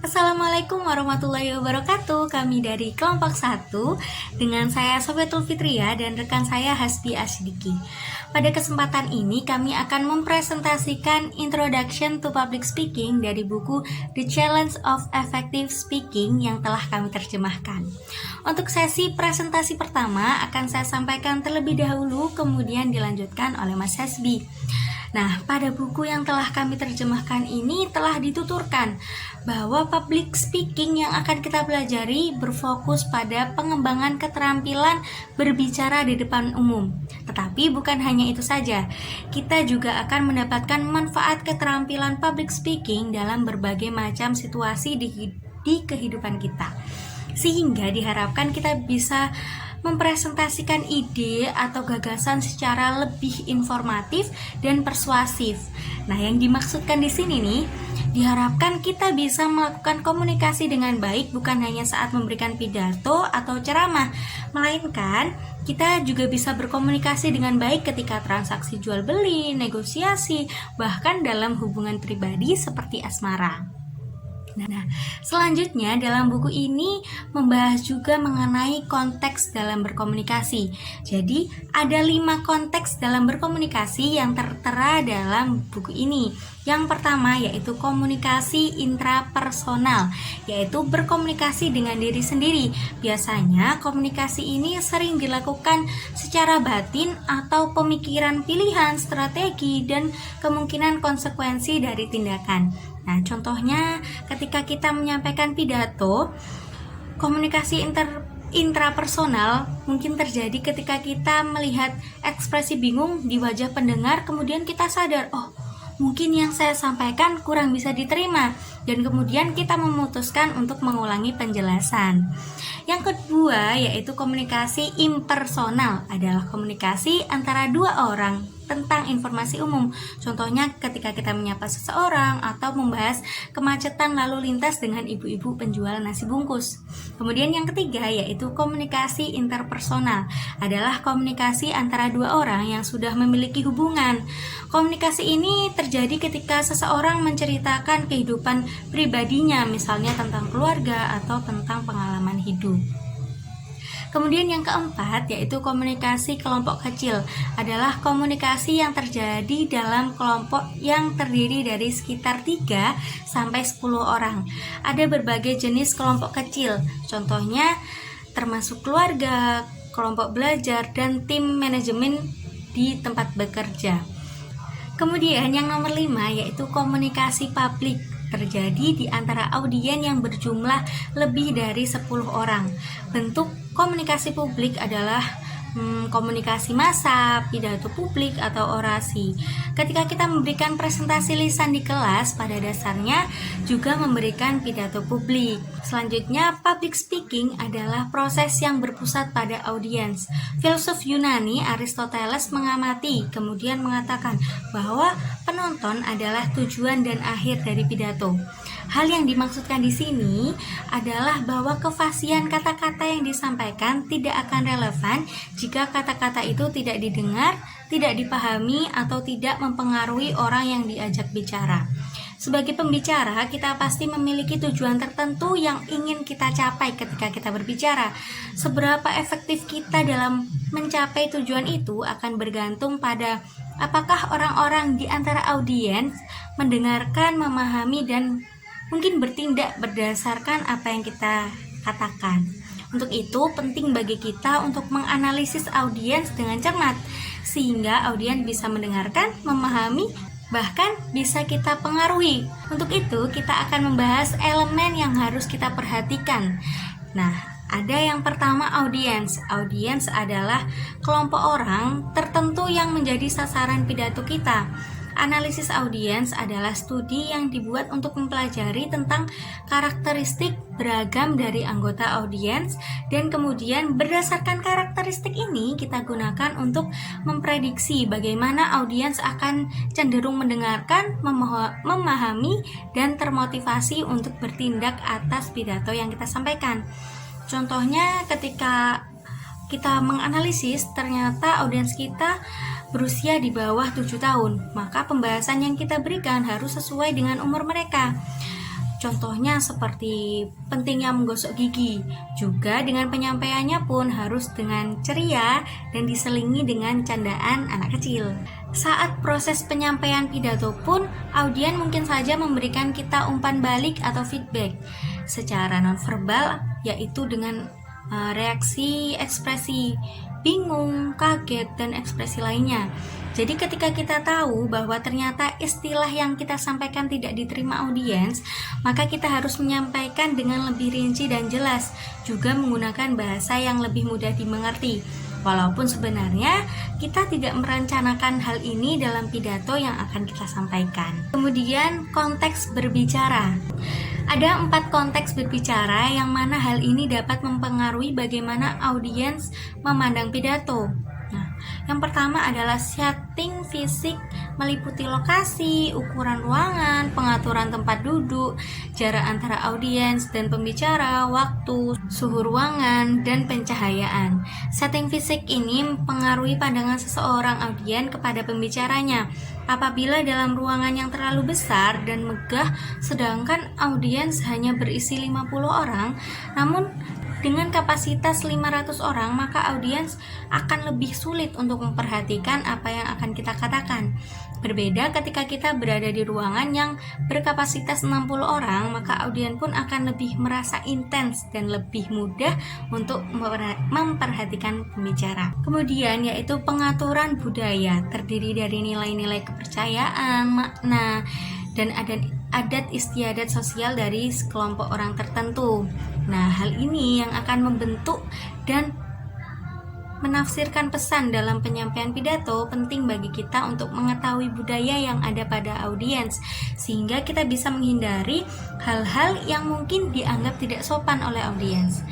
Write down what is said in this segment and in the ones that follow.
Assalamualaikum warahmatullahi wabarakatuh. Kami dari kelompok 1 dengan saya Sofiatul Fitria dan rekan saya Hasbi Asyidiki. Pada kesempatan ini kami akan mempresentasikan Introduction to Public Speaking dari buku The Challenge of Effective Speaking yang telah kami terjemahkan. Untuk sesi presentasi pertama akan saya sampaikan terlebih dahulu, kemudian dilanjutkan oleh Mas Hasbi. Nah, pada buku yang telah kami terjemahkan ini telah dituturkan bahwa public speaking yang akan kita pelajari berfokus pada pengembangan keterampilan berbicara di depan umum. Tetapi bukan hanya itu saja, kita juga akan mendapatkan manfaat keterampilan public speaking dalam berbagai macam situasi di kehidupan kita. Sehingga diharapkan kita bisa mempresentasikan ide atau gagasan secara lebih informatif dan persuasif. Nah, yang dimaksudkan di sini nih, diharapkan kita bisa melakukan komunikasi dengan baik bukan hanya saat memberikan pidato atau ceramah, melainkan kita juga bisa berkomunikasi dengan baik ketika transaksi jual beli, negosiasi, bahkan dalam hubungan pribadi seperti asmara. Nah, selanjutnya dalam buku ini membahas juga mengenai konteks dalam berkomunikasi. Jadi, ada 5 konteks dalam berkomunikasi yang tertera dalam buku ini. Yang pertama yaitu komunikasi intrapersonal, yaitu berkomunikasi dengan diri sendiri. Biasanya komunikasi ini sering dilakukan secara batin atau pemikiran pilihan, strategi, dan kemungkinan konsekuensi dari tindakan. Nah, contohnya ketika kita menyampaikan pidato, komunikasi intrapersonal mungkin terjadi ketika kita melihat ekspresi bingung di wajah pendengar, kemudian kita sadar, oh, mungkin yang saya sampaikan kurang bisa diterima, dan kemudian kita memutuskan untuk mengulangi penjelasan. Yang kedua yaitu komunikasi impersonal, adalah komunikasi antara dua orang tentang informasi umum. Contohnya ketika kita menyapa seseorang atau membahas kemacetan lalu lintas dengan ibu-ibu penjual nasi bungkus. Kemudian yang ketiga yaitu komunikasi interpersonal, adalah komunikasi antara dua orang yang sudah memiliki hubungan. Komunikasi ini terjadi ketika seseorang menceritakan kehidupan pribadinya, misalnya tentang keluarga atau tentang pengalaman hidup. Kemudian yang keempat yaitu komunikasi kelompok kecil, adalah komunikasi yang terjadi dalam kelompok yang terdiri dari sekitar 3 sampai 10 orang. Ada berbagai jenis kelompok kecil, contohnya termasuk keluarga, kelompok belajar, dan tim manajemen di tempat bekerja. Kemudian yang nomor 5 yaitu komunikasi publik, terjadi di antara audien yang berjumlah lebih dari 10 orang. Bentuk komunikasi publik adalah komunikasi massa, pidato publik, atau orasi. Ketika kita memberikan presentasi lisan di kelas, pada dasarnya juga memberikan pidato publik. Selanjutnya, public speaking adalah proses yang berpusat pada audiens. Filsuf Yunani Aristoteles mengamati, kemudian mengatakan bahwa penonton adalah tujuan dan akhir dari pidato. Hal yang dimaksudkan di sini adalah bahwa kefasihan kata-kata yang disampaikan tidak akan relevan jika kata-kata itu tidak didengar, tidak dipahami, atau tidak mempengaruhi orang yang diajak bicara. Sebagai pembicara, kita pasti memiliki tujuan tertentu yang ingin kita capai ketika kita berbicara. Seberapa efektif kita dalam mencapai tujuan itu akan bergantung pada apakah orang-orang di antara audiens mendengarkan, memahami, dan mungkin bertindak berdasarkan apa yang kita katakan. Untuk itu, penting bagi kita untuk menganalisis audiens dengan cermat, sehingga audiens bisa mendengarkan, memahami, bahkan bisa kita pengaruhi. Untuk itu, kita akan membahas elemen yang harus kita perhatikan. Nah, ada yang pertama audiens. Audiens adalah kelompok orang tertentu yang menjadi sasaran pidato kita. Analisis audiens adalah studi yang dibuat untuk mempelajari tentang karakteristik beragam dari anggota audiens, dan kemudian berdasarkan karakteristik ini kita gunakan untuk memprediksi bagaimana audiens akan cenderung mendengarkan, memahami, dan termotivasi untuk bertindak atas pidato yang kita sampaikan. Contohnya ketika kita menganalisis ternyata audiens kita berusia di bawah 7 tahun, maka pembahasan yang kita berikan harus sesuai dengan umur mereka. Contohnya seperti pentingnya menggosok gigi. Juga dengan penyampaiannya pun harus dengan ceria dan diselingi dengan candaan anak kecil. Saat proses penyampaian pidato pun, audien mungkin saja memberikan kita umpan balik atau feedback secara nonverbal, yaitu dengan reaksi, ekspresi bingung, kaget, dan ekspresi lainnya. Jadi ketika kita tahu bahwa ternyata istilah yang kita sampaikan tidak diterima audiens, maka kita harus menyampaikan dengan lebih rinci dan jelas, juga menggunakan bahasa yang lebih mudah dimengerti. Walaupun sebenarnya kita tidak merencanakan hal ini dalam pidato yang akan kita sampaikan. Kemudian konteks berbicara. Ada 4 konteks berbicara yang mana hal ini dapat mempengaruhi bagaimana audiens memandang pidato. Nah, yang pertama adalah setting fisik, meliputi lokasi, ukuran ruangan, pengaturan tempat duduk, jarak antara audiens dan pembicara, waktu, suhu ruangan, dan pencahayaan. Setting fisik ini mempengaruhi pandangan seseorang audien kepada pembicaranya. Apabila dalam ruangan yang terlalu besar dan megah, sedangkan audiens hanya berisi 50 orang, namun dengan kapasitas 500 orang, maka audiens akan lebih sulit untuk memperhatikan apa yang akan kita katakan. Berbeda ketika kita berada di ruangan yang berkapasitas 60 orang, maka audiens pun akan lebih merasa intens dan lebih mudah untuk memperhatikan pembicara. Kemudian yaitu pengaturan budaya, terdiri dari nilai-nilai kepercayaan, makna, dan adat istiadat sosial dari sekelompok orang tertentu. Nah, hal ini yang akan membentuk dan menafsirkan pesan dalam penyampaian pidato. Penting bagi kita untuk mengetahui budaya yang ada pada audiens, sehingga kita bisa menghindari hal-hal yang mungkin dianggap tidak sopan oleh audiens.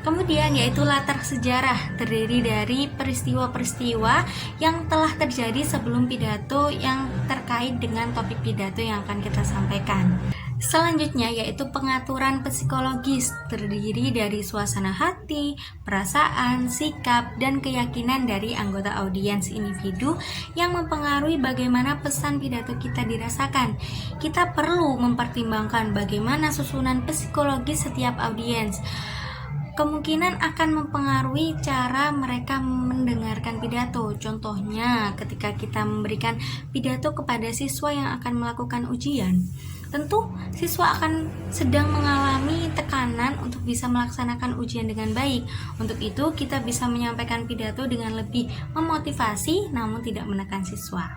Kemudian yaitu latar sejarah, terdiri dari peristiwa-peristiwa yang telah terjadi sebelum pidato yang terkait dengan topik pidato yang akan kita sampaikan. Selanjutnya yaitu pengaturan psikologis, terdiri dari suasana hati, perasaan, sikap, dan keyakinan dari anggota audiens individu yang mempengaruhi bagaimana pesan pidato kita dirasakan. Kita perlu mempertimbangkan bagaimana susunan psikologis setiap audiens. Kemungkinan akan mempengaruhi cara mereka mendengarkan pidato. Contohnya, ketika kita memberikan pidato kepada siswa yang akan melakukan ujian, tentu siswa akan sedang mengalami tekanan untuk bisa melaksanakan ujian dengan baik. Untuk itu, kita bisa menyampaikan pidato dengan lebih memotivasi namun tidak menekan siswa.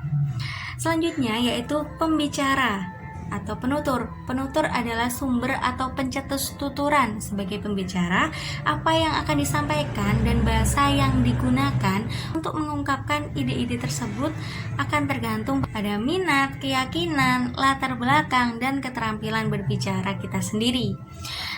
Selanjutnya yaitu pembicara atau penutur. Penutur adalah sumber atau pencetus tuturan. Sebagai pembicara, apa yang akan disampaikan dan bahasa yang digunakan untuk mengungkapkan ide-ide tersebut akan tergantung pada minat, keyakinan, latar belakang, dan keterampilan berbicara kita sendiri.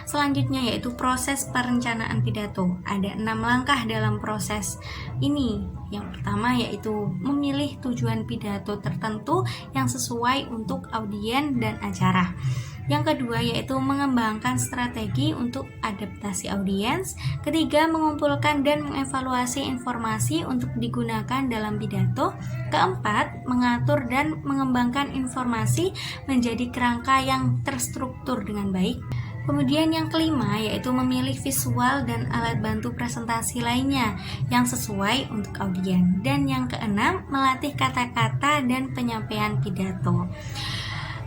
Selanjutnya yaitu proses perencanaan pidato. Ada 6 langkah dalam proses ini. Yang pertama yaitu memilih tujuan pidato tertentu yang sesuai untuk audien dan acara. Yang kedua yaitu mengembangkan strategi untuk adaptasi audiens. Ketiga, mengumpulkan dan mengevaluasi informasi untuk digunakan dalam pidato. Keempat, mengatur dan mengembangkan informasi menjadi kerangka yang terstruktur dengan baik. Kemudian yang kelima yaitu memilih visual dan alat bantu presentasi lainnya yang sesuai untuk audien. Dan yang keenam, melatih kata-kata dan penyampaian pidato.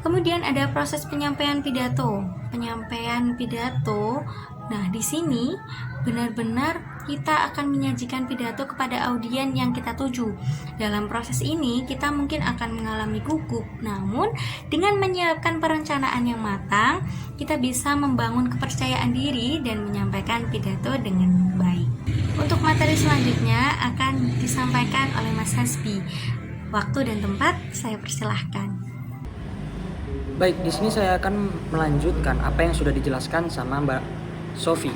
Kemudian ada proses penyampaian pidato. Penyampaian pidato, nah di sini benar-benar kita akan menyajikan pidato kepada audien yang kita tuju. Dalam proses ini kita mungkin akan mengalami gugup, namun dengan menyiapkan perencanaan yang matang, kita bisa membangun kepercayaan diri dan menyampaikan pidato dengan baik. Untuk materi selanjutnya akan disampaikan oleh Mas Hasbi. Waktu dan tempat saya persilahkan. Baik, di sini saya akan melanjutkan apa yang sudah dijelaskan sama Mbak Sofi.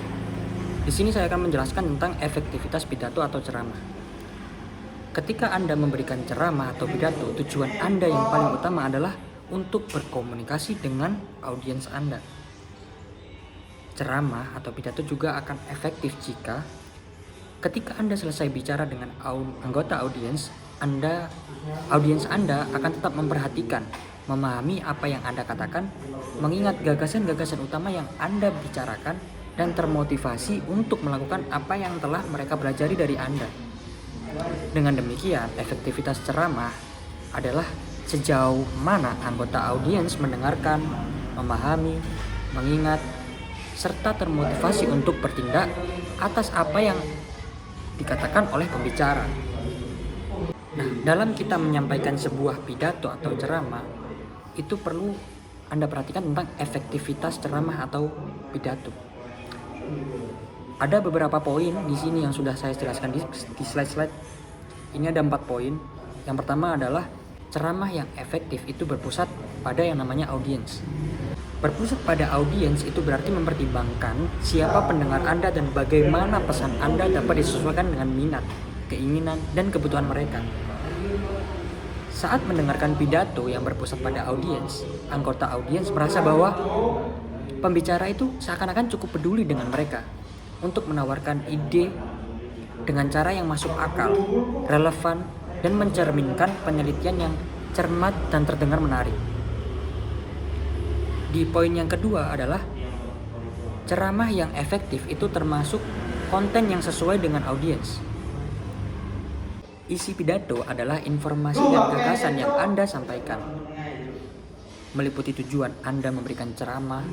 Di sini saya akan menjelaskan tentang efektivitas pidato atau ceramah. Ketika Anda memberikan ceramah atau pidato, tujuan Anda yang paling utama adalah untuk berkomunikasi dengan audiens Anda. Ceramah atau pidato juga akan efektif jika ketika Anda selesai bicara dengan anggota audiens, audiens Anda akan tetap memperhatikan, memahami apa yang Anda katakan, mengingat gagasan-gagasan utama yang Anda bicarakan, dan termotivasi untuk melakukan apa yang telah mereka pelajari dari Anda. Dengan demikian, efektivitas ceramah adalah sejauh mana anggota audiens mendengarkan, memahami, mengingat, serta termotivasi untuk bertindak atas apa yang dikatakan oleh pembicara. Nah, dalam kita menyampaikan sebuah pidato atau ceramah, itu perlu Anda perhatikan tentang efektivitas ceramah atau pidato. Ada beberapa poin di sini yang sudah saya jelaskan di slide-slide. Ini ada 4 poin. Yang pertama adalah ceramah yang efektif itu berpusat pada yang namanya audiens. Berpusat pada audiens itu berarti mempertimbangkan siapa pendengar Anda dan bagaimana pesan Anda dapat disesuaikan dengan minat, keinginan, dan kebutuhan mereka. Saat mendengarkan pidato yang berpusat pada audiens, anggota audiens merasa bahwa pembicara itu seakan-akan cukup peduli dengan mereka untuk menawarkan ide dengan cara yang masuk akal, relevan, dan mencerminkan penelitian yang cermat dan terdengar menarik. Di poin yang kedua adalah ceramah yang efektif itu termasuk konten yang sesuai dengan audiens. Isi pidato adalah informasi dan gagasan yang Anda sampaikan, meliputi tujuan Anda memberikan ceramah,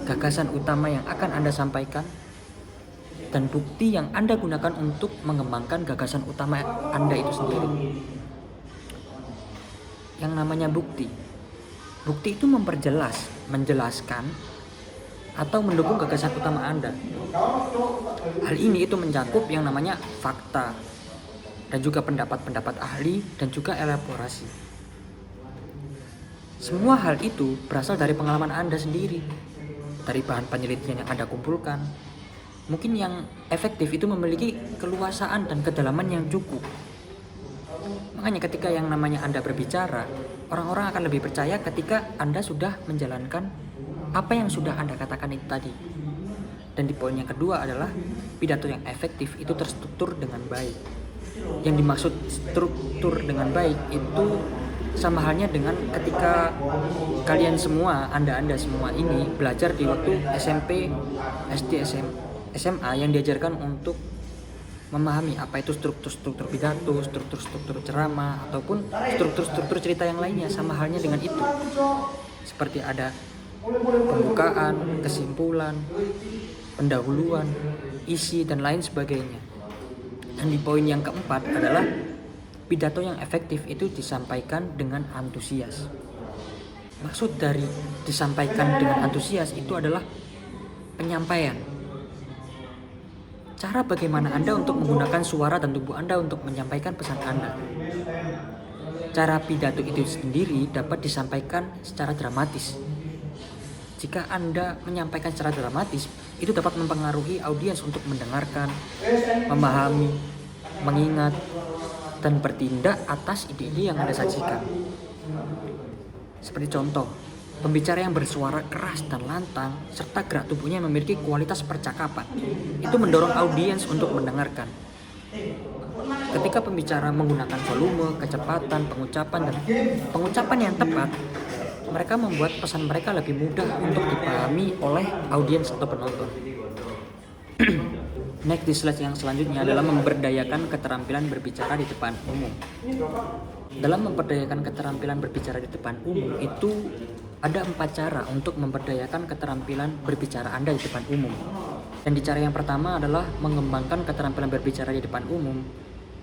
gagasan utama yang akan Anda sampaikan, dan bukti yang Anda gunakan untuk mengembangkan gagasan utama Anda itu sendiri. Yang namanya bukti itu memperjelas, menjelaskan, atau mendukung gagasan utama Anda. Hal ini itu mencakup yang namanya fakta, dan juga pendapat-pendapat ahli, dan juga elaborasi. Semua hal itu berasal dari pengalaman Anda sendiri, dari bahan penelitian yang Anda kumpulkan. Mungkin yang efektif itu memiliki keluasaan dan kedalaman yang cukup. Makanya ketika yang namanya Anda berbicara, orang-orang akan lebih percaya ketika Anda sudah menjalankan apa yang sudah Anda katakan itu tadi. Dan di poin yang kedua adalah pidato yang efektif itu terstruktur dengan baik. Yang dimaksud struktur dengan baik itu sama halnya dengan ketika kalian semua, Anda semua ini belajar di waktu SMP, SD, SMA yang diajarkan untuk memahami apa itu struktur pidato, struktur ceramah, ataupun struktur cerita yang lainnya. Sama halnya dengan itu, seperti ada pembukaan, kesimpulan, pendahuluan, isi, dan lain sebagainya. Dan di poin yang keempat adalah pidato yang efektif itu disampaikan dengan antusias. Maksud dari disampaikan dengan antusias itu adalah penyampaian. Cara bagaimana Anda untuk menggunakan suara dan tubuh Anda untuk menyampaikan pesan Anda. Cara pidato itu sendiri dapat disampaikan secara dramatis. Jika Anda menyampaikan secara dramatis, itu dapat mempengaruhi audiens untuk mendengarkan, memahami, mengingat, dan bertindak atas ide-ide yang Anda sajikan. Seperti contoh, pembicara yang bersuara keras dan lantang serta gerak tubuhnya memiliki kualitas percakapan. Itu mendorong audiens untuk mendengarkan. Ketika pembicara menggunakan volume, kecepatan, pengucapan yang tepat, mereka membuat pesan mereka lebih mudah untuk dipahami oleh audiens atau penonton. Next, di slide yang selanjutnya adalah memberdayakan keterampilan berbicara di depan umum. Dalam memberdayakan keterampilan berbicara di depan umum itu ada 4 cara untuk memberdayakan keterampilan berbicara Anda di depan umum. Dan di cara yang pertama adalah mengembangkan keterampilan berbicara di depan umum.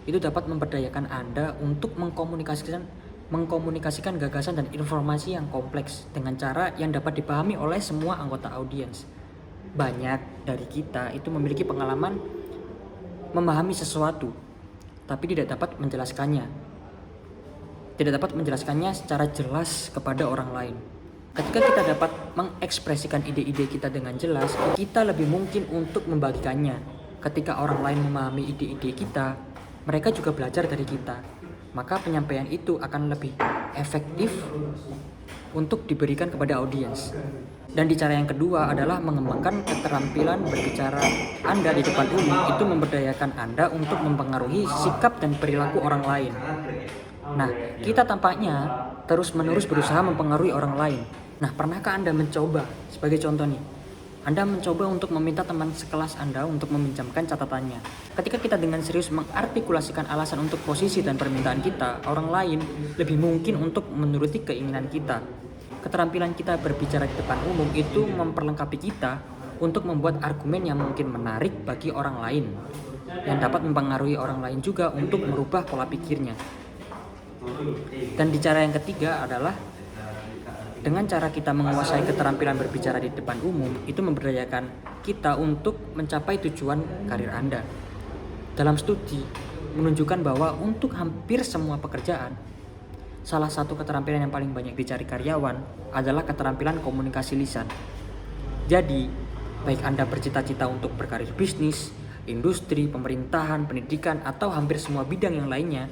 Itu dapat memberdayakan Anda untuk mengkomunikasikan gagasan dan informasi yang kompleks dengan cara yang dapat dipahami oleh semua anggota audiens. Banyak dari kita itu memiliki pengalaman memahami sesuatu, tapi tidak dapat menjelaskannya secara jelas kepada orang lain. Ketika kita dapat mengekspresikan ide-ide kita dengan jelas, kita lebih mungkin untuk membagikannya. Ketika orang lain memahami ide-ide kita, mereka juga belajar dari kita. Maka penyampaian itu akan lebih efektif untuk diberikan kepada audiens. Dan di cara yang kedua adalah mengembangkan keterampilan berbicara Anda di depan umum. Itu memberdayakan Anda untuk mempengaruhi sikap dan perilaku orang lain. Nah, kita tampaknya terus-menerus berusaha mempengaruhi orang lain. Nah, pernahkah Anda mencoba, sebagai contoh nih, Anda mencoba untuk meminta teman sekelas Anda untuk meminjamkan catatannya. Ketika kita dengan serius mengartikulasikan alasan untuk posisi dan permintaan kita, orang lain lebih mungkin untuk menuruti keinginan kita. Keterampilan kita berbicara di depan umum itu memperlengkapi kita untuk membuat argumen yang mungkin menarik bagi orang lain, yang dapat mempengaruhi orang lain juga untuk merubah pola pikirnya. Dan di cara yang ketiga adalah dengan cara kita menguasai keterampilan berbicara di depan umum, itu memberdayakan kita untuk mencapai tujuan karir Anda. Dalam studi menunjukkan bahwa untuk hampir semua pekerjaan, salah satu keterampilan yang paling banyak dicari karyawan adalah keterampilan komunikasi lisan. Jadi, baik Anda bercita-cita untuk berkarir bisnis, industri, pemerintahan, pendidikan, atau hampir semua bidang yang lainnya,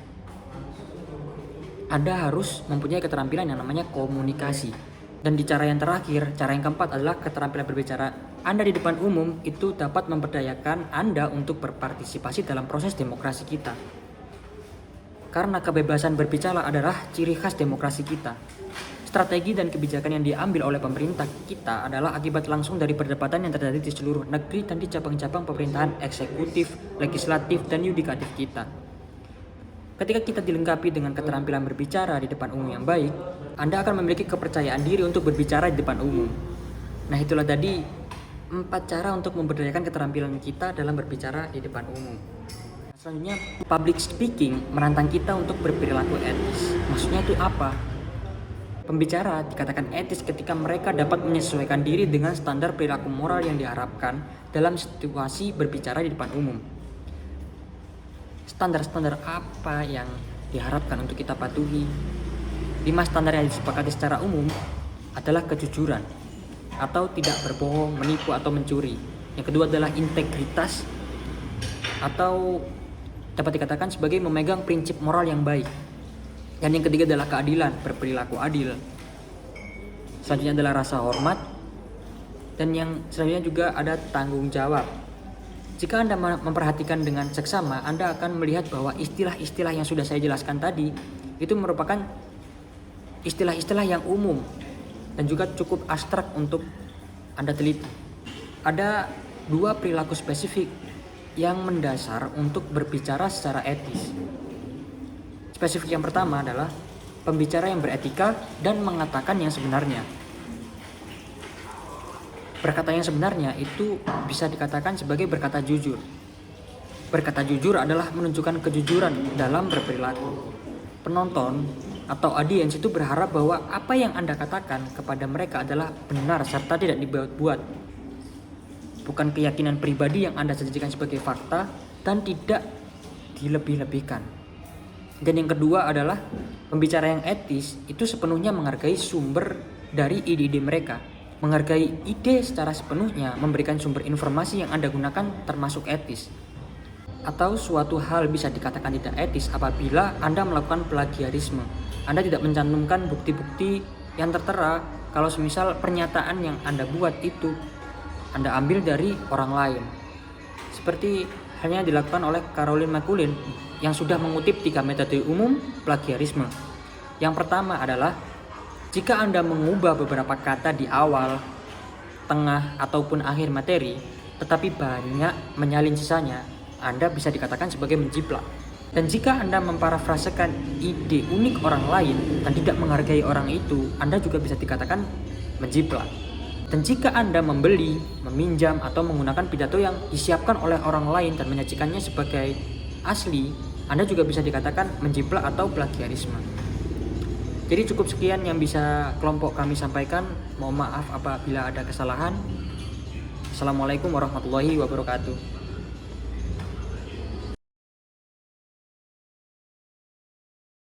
Anda harus mempunyai keterampilan yang namanya komunikasi. Dan di cara yang terakhir, cara yang keempat adalah keterampilan berbicara Anda di depan umum itu dapat memberdayakan Anda untuk berpartisipasi dalam proses demokrasi kita. Karena kebebasan berbicara adalah ciri khas demokrasi kita. Strategi dan kebijakan yang diambil oleh pemerintah kita adalah akibat langsung dari perdebatan yang terjadi di seluruh negeri dan di cabang-cabang pemerintahan eksekutif, legislatif, dan yudikatif kita. Ketika kita dilengkapi dengan keterampilan berbicara di depan umum yang baik, Anda akan memiliki kepercayaan diri untuk berbicara di depan umum. Nah, itulah tadi 4 cara untuk memberdayakan keterampilan kita dalam berbicara di depan umum. Selanjutnya, public speaking menantang kita untuk berperilaku etis. Maksudnya itu apa? Pembicara dikatakan etis ketika mereka dapat menyesuaikan diri dengan standar perilaku moral yang diharapkan dalam situasi berbicara di depan umum. Standar-standar apa yang diharapkan untuk kita patuhi? 5 standar yang disepakati secara umum adalah kejujuran atau tidak berbohong, menipu atau mencuri. Yang kedua adalah integritas atau dapat dikatakan sebagai memegang prinsip moral yang baik. Dan yang ketiga adalah keadilan, berperilaku adil. Selanjutnya adalah rasa hormat. Dan yang selanjutnya juga ada tanggung jawab. Jika Anda memperhatikan dengan seksama, Anda akan melihat bahwa istilah-istilah yang sudah saya jelaskan tadi itu merupakan istilah-istilah yang umum dan juga cukup abstrak untuk Anda teliti. Ada 2 perilaku spesifik yang mendasar untuk berbicara secara etis. Spesifik yang pertama adalah pembicara yang beretika dan mengatakan yang sebenarnya. Berkata yang sebenarnya itu bisa dikatakan sebagai berkata jujur. Berkata jujur adalah menunjukkan kejujuran dalam berperilaku. Penonton atau audiens itu berharap bahwa apa yang Anda katakan kepada mereka adalah benar serta tidak dibuat-buat. Bukan keyakinan pribadi yang Anda sajikan sebagai fakta dan tidak dilebih-lebihkan. Dan yang kedua adalah pembicara yang etis itu sepenuhnya menghargai sumber dari ide-ide mereka. Menghargai ide secara sepenuhnya memberikan sumber informasi yang Anda gunakan termasuk etis. Atau suatu hal bisa dikatakan tidak etis apabila Anda melakukan plagiarisme. Anda tidak mencantumkan bukti-bukti yang tertera kalau semisal pernyataan yang Anda buat itu Anda ambil dari orang lain. Seperti halnya dilakukan oleh Caroline McCullin yang sudah mengutip 3 metode umum plagiarisme. Yang pertama adalah jika Anda mengubah beberapa kata di awal, tengah, ataupun akhir materi, tetapi banyak menyalin sisanya, Anda bisa dikatakan sebagai menjiplak. Dan jika Anda memparafrasekan ide unik orang lain dan tidak menghargai orang itu, Anda juga bisa dikatakan menjiplak. Dan jika Anda membeli, meminjam, atau menggunakan pidato yang disiapkan oleh orang lain dan menyajikannya sebagai asli, Anda juga bisa dikatakan menjiplak atau plagiarisme. Jadi cukup sekian yang bisa kelompok kami sampaikan. Mohon maaf apabila ada kesalahan. Assalamualaikum warahmatullahi wabarakatuh.